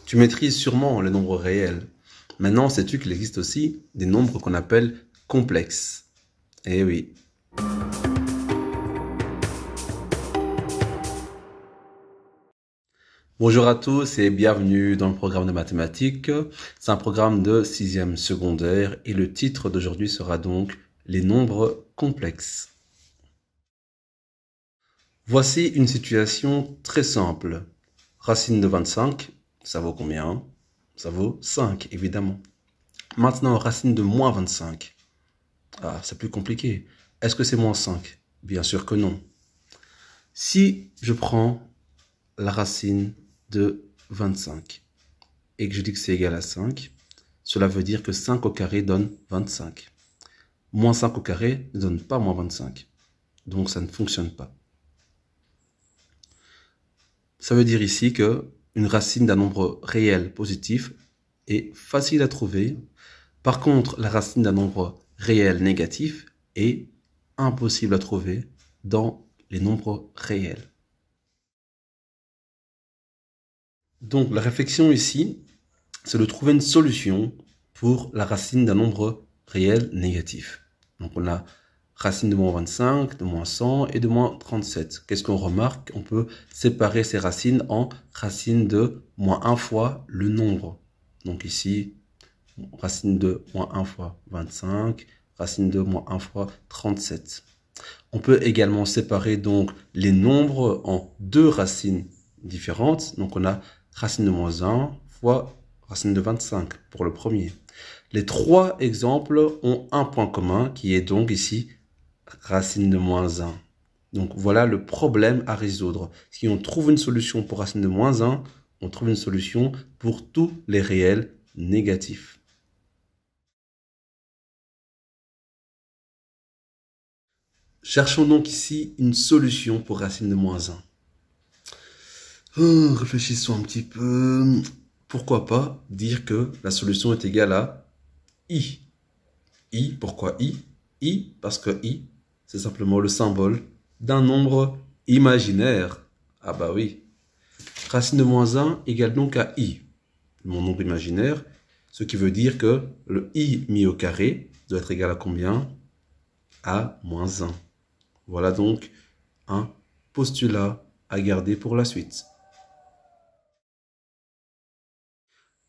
Tu maîtrises sûrement les nombres réels. Maintenant, sais-tu qu'il existe aussi des nombres qu'on appelle complexes? Eh oui. Bonjour à tous et bienvenue dans le programme de mathématiques. C'est un programme de 6e secondaire et le titre d'aujourd'hui sera donc les nombres complexes. Voici une situation très simple. Racine de 25, ça vaut combien? Ça vaut 5, évidemment. Maintenant, racine de moins 25. Ah, c'est plus compliqué. Est-ce que c'est moins 5? Bien sûr que non. Si je prends la racine de 25 et que je dis que c'est égal à 5, cela veut dire que 5 au carré donne 25. Moins 5 au carré ne donne pas moins 25. Donc ça ne fonctionne pas. Ça veut dire ici que une racine d'un nombre réel positif est facile à trouver. Par contre, la racine d'un nombre réel négatif est impossible à trouver dans les nombres réels. Donc la réflexion ici, c'est de trouver une solution pour la racine d'un nombre réel négatif. Donc on a racine de moins 25, de moins 100 et de moins 37. Qu'est-ce qu'on remarque? On peut séparer ces racines en racines de moins 1 fois le nombre. Donc ici, racine de moins 1 fois 25, racine de moins 1 fois 37. On peut également séparer donc les nombres en deux racines différentes. Donc on a racine de moins 1 fois racine de 25 pour le premier. Les trois exemples ont un point commun qui est donc ici racine de moins 1. Donc voilà le problème à résoudre. Si on trouve une solution pour racine de moins 1, on trouve une solution pour tous les réels négatifs. Cherchons donc ici une solution pour racine de moins 1. Réfléchissons un petit peu. Pourquoi pas dire que la solution est égale à i. I, pourquoi i? I, parce que i, c'est simplement le symbole d'un nombre imaginaire. Ah bah oui. Racine de moins 1 égale donc à i, mon nombre imaginaire, ce qui veut dire que le i mis au carré doit être égal à combien? À moins 1. Voilà donc un postulat à garder pour la suite.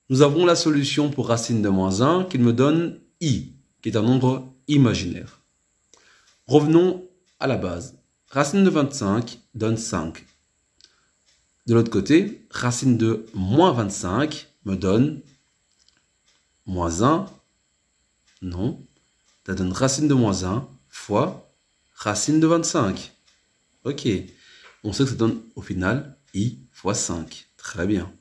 Nous avons la solution pour racine de moins 1 qui me donne i, qui est un nombre imaginaire. Revenons à la base. Racine de 25 donne 5. De l'autre côté, racine de moins 25 me donne moins 1. Non, ça donne racine de moins 1 fois racine de 25. Ok, on sait que ça donne au final i fois 5. Très bien.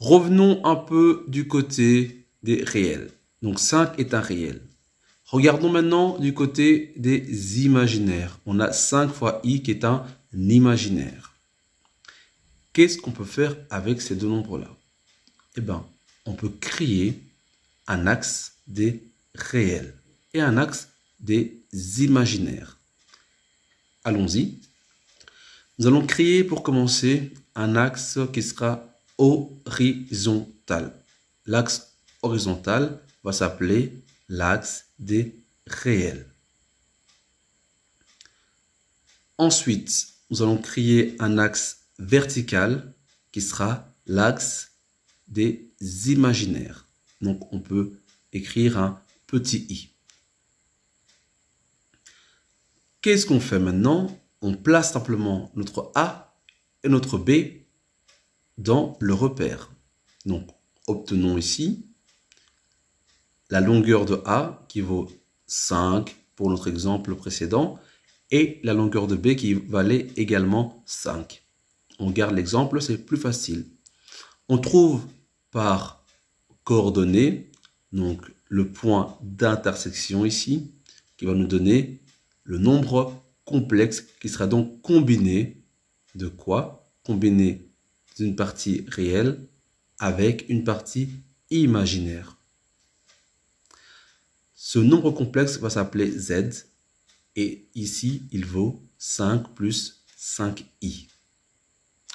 Revenons un peu du côté des réels. Donc 5 est un réel. Regardons maintenant du côté des imaginaires. On a 5 fois i qui est un imaginaire. Qu'est-ce qu'on peut faire avec ces deux nombres-là? Eh bien, on peut créer un axe des réels et un axe des imaginaires. Allons-y. Nous allons créer pour commencer un axe qui sera horizontal. L'axe horizontal va s'appeler l'axe des réels. Ensuite, nous allons créer un axe vertical qui sera l'axe des imaginaires. Donc, on peut écrire un petit i. Qu'est-ce qu'on fait maintenant? On place simplement notre A et notre B dans le repère. Donc, obtenons ici la longueur de A qui vaut 5 pour notre exemple précédent et la longueur de B qui valait également 5. On garde l'exemple, c'est plus facile. On trouve par coordonnées, donc le point d'intersection ici, qui va nous donner le nombre complexe qui sera donc combiné de quoi? Combiné d'une partie réelle avec une partie imaginaire. Ce nombre complexe va s'appeler z et ici il vaut 5 plus 5i.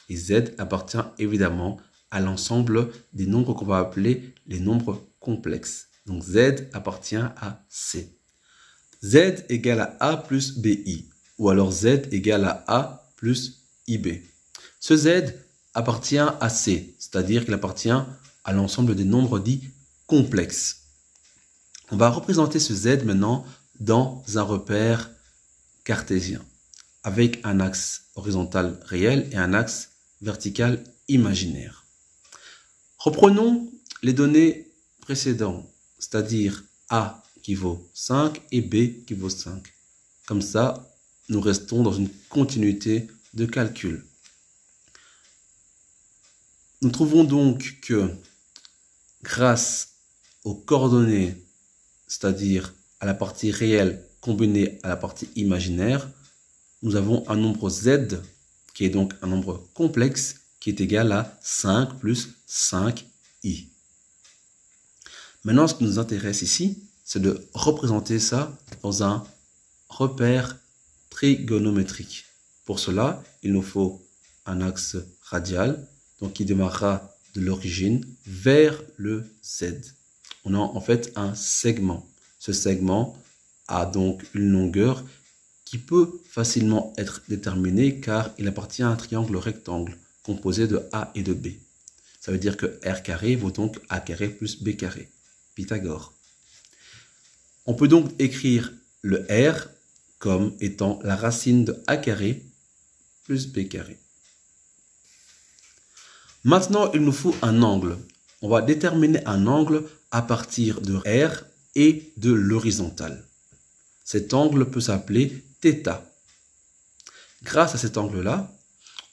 Et z appartient évidemment à l'ensemble des nombres qu'on va appeler les nombres complexes. Donc Z appartient à C. Z égale à A plus BI, ou alors Z égale à A plus IB. Ce Z appartient à C, c'est-à-dire qu'il appartient à l'ensemble des nombres dits complexes. On va représenter ce Z maintenant dans un repère cartésien, avec un axe horizontal réel et un axe vertical imaginaire. Reprenons les données précédentes, c'est-à-dire A qui vaut 5 et B qui vaut 5. Comme ça, nous restons dans une continuité de calcul. Nous trouvons donc que grâce aux coordonnées, c'est-à-dire à la partie réelle combinée à la partie imaginaire, nous avons un nombre Z qui est donc un nombre complexe qui est égal à 5 plus 5i. Maintenant, ce qui nous intéresse ici, c'est de représenter ça dans un repère trigonométrique. Pour cela, il nous faut un axe radial, donc qui démarrera de l'origine vers le Z. On a en fait un segment. Ce segment a donc une longueur qui peut facilement être déterminée car il appartient à un triangle rectangle composé de A et de B. Ça veut dire que R carré vaut donc A carré plus B carré. Pythagore. On peut donc écrire le R comme étant la racine de A carré plus B carré. Maintenant, il nous faut un angle. On va déterminer un angle à partir de R et de l'horizontale. Cet angle peut s'appeler θ. Grâce à cet angle-là,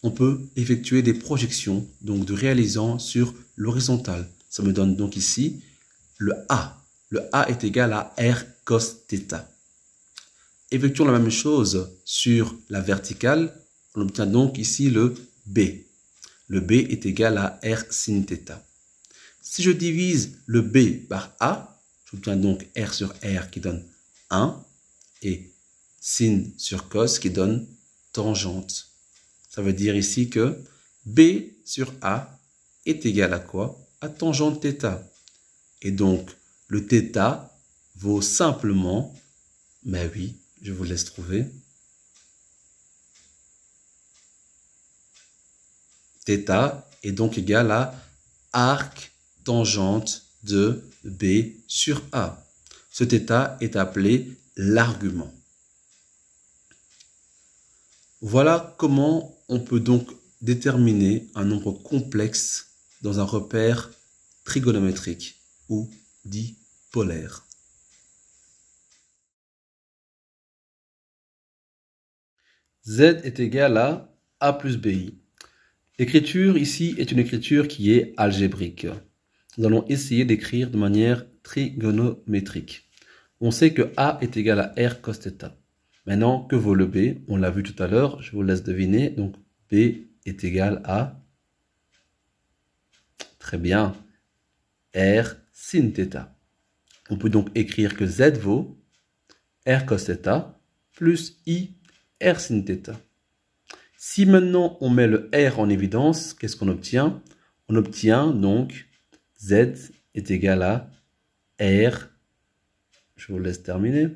on peut effectuer des projections, donc de réalisant sur l'horizontale. Ça me donne donc ici le A. Le A est égal à R cos θ. Effectuons la même chose sur la verticale. On obtient donc ici le B. Le B est égal à R sin θ. Si je divise le B par A, j'obtiens donc R sur R qui donne 1 et sin sur cos qui donne tangente. Ça veut dire ici que B sur A est égal à quoi? À tangente θ. Et donc, le θ vaut simplement, mais oui, je vous laisse trouver, θ est donc égal à arc tangente de B sur A. Ce θ est appelé l'argument. Voilà comment on peut donc déterminer un nombre complexe dans un repère trigonométrique ou dit polaire. Z est égal à A plus BI. L'écriture ici est une écriture qui est algébrique. Nous allons essayer d'écrire de manière trigonométrique. On sait que A est égal à R cos θ. Maintenant, que vaut le B? On l'a vu tout à l'heure, je vous laisse deviner. Donc, B est égal à, très bien, R sin θ. On peut donc écrire que Z vaut R cos θ plus I R sin θ. Si maintenant on met le R en évidence, qu'est-ce qu'on obtient? On obtient donc Z est égal à R, je vous laisse terminer,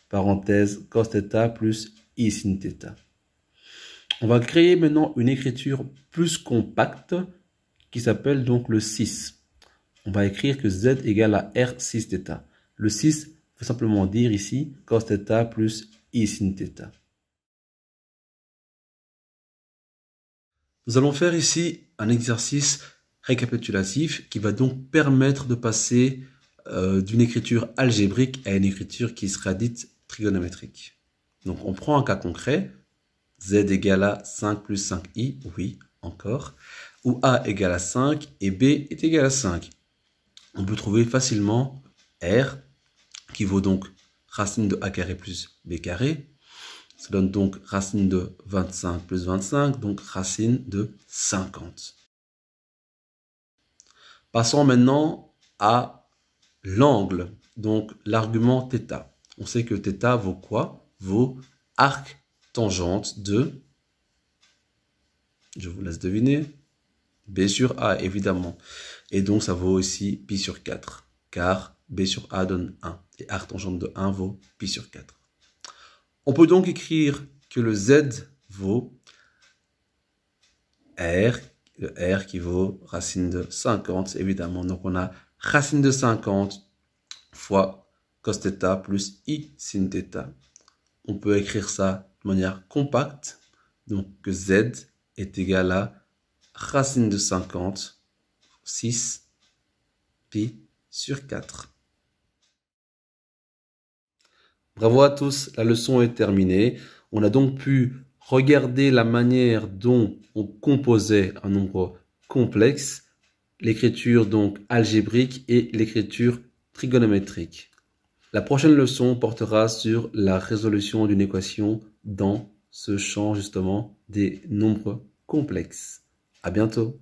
parenthèse cos θ plus I sin θ. On va créer maintenant une écriture plus compacte qui s'appelle donc le 6. On va écrire que Z égale à R 6 θ. Le 6 veut simplement dire ici cos θ plus I sin θ. Nous allons faire ici un exercice récapitulatif qui va donc permettre de passer d'une écriture algébrique à une écriture qui sera dite trigonométrique. Donc on prend un cas concret, Z égale à 5 plus 5i, oui, encore, où A égale à 5 et B est égal à 5. On peut trouver facilement R, qui vaut donc racine de A carré plus B carré. Ça donne donc racine de 25 plus 25, donc racine de 50. Passons maintenant à l'angle, donc l'argument θ. On sait que θ vaut quoi? Vaut arc tangente de, je vous laisse deviner, B sur A, évidemment. Et donc, ça vaut aussi pi sur 4. Car B sur A donne 1. Et arc tangente de 1 vaut pi sur 4. On peut donc écrire que le Z vaut R. Le R qui vaut racine de 50, évidemment. Donc, on a racine de 50 fois cos θ plus I sin θ. On peut écrire ça de manière compacte. Donc, que Z est égal à racine de 50, 6 pi sur 4. Bravo à tous, la leçon est terminée. On a donc pu regarder la manière dont on composait un nombre complexe, l'écriture donc algébrique et l'écriture trigonométrique. La prochaine leçon portera sur la résolution d'une équation dans ce champ justement des nombres complexes. À bientôt.